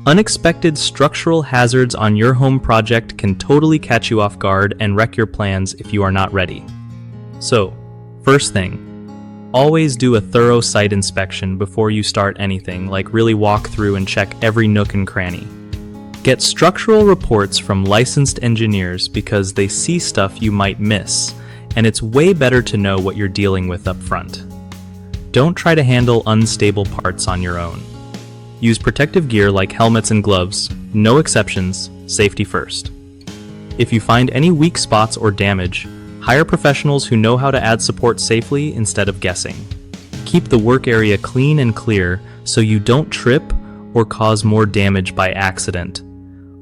Unexpected structural hazards on your home project can totally catch you off guard and wreck your plans if you are not ready. So, first thing, always do a thorough site inspection before you start anything, like really walk through and check every nook and cranny. Get structural reports from licensed engineers because they see stuff you might miss, and it's way better to know what you're dealing with up front. Don't try to handle unstable parts on your own. Use protective gear like helmets and gloves, no exceptions, safety first. If you find any weak spots or damage, hire professionals who know how to add support safely instead of guessing. Keep the work area clean and clear so you don't trip or cause more damage by accident.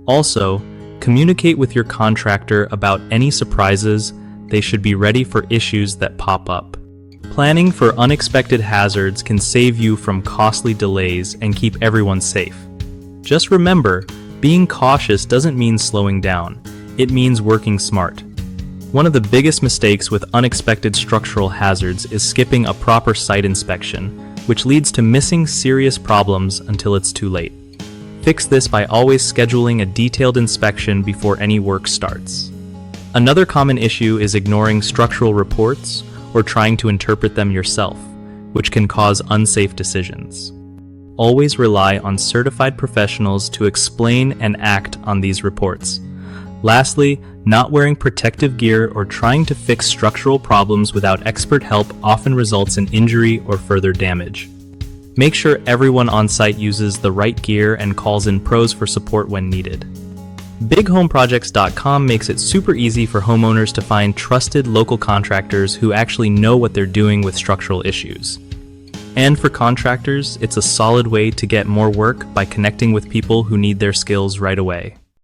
Also, communicate with your contractor about any surprises. They should be ready for issues that pop up. Planning for unexpected hazards can save you from costly delays and keep everyone safe. Just remember, being cautious doesn't mean slowing down. It means working smart. One of the biggest mistakes with unexpected structural hazards is skipping a proper site inspection, which leads to missing serious problems until it's too late. Fix this by always scheduling a detailed inspection before any work starts. Another common issue is ignoring structural reports or trying to interpret them yourself, which can cause unsafe decisions. Always rely on certified professionals to explain and act on these reports. Lastly, not wearing protective gear or trying to fix structural problems without expert help often results in injury or further damage. Make sure everyone on site uses the right gear and calls in pros for support when needed. BigHomeProjects.com makes it super easy for homeowners to find trusted local contractors who actually know what they're doing with structural issues. And for contractors, it's a solid way to get more work by connecting with people who need their skills right away.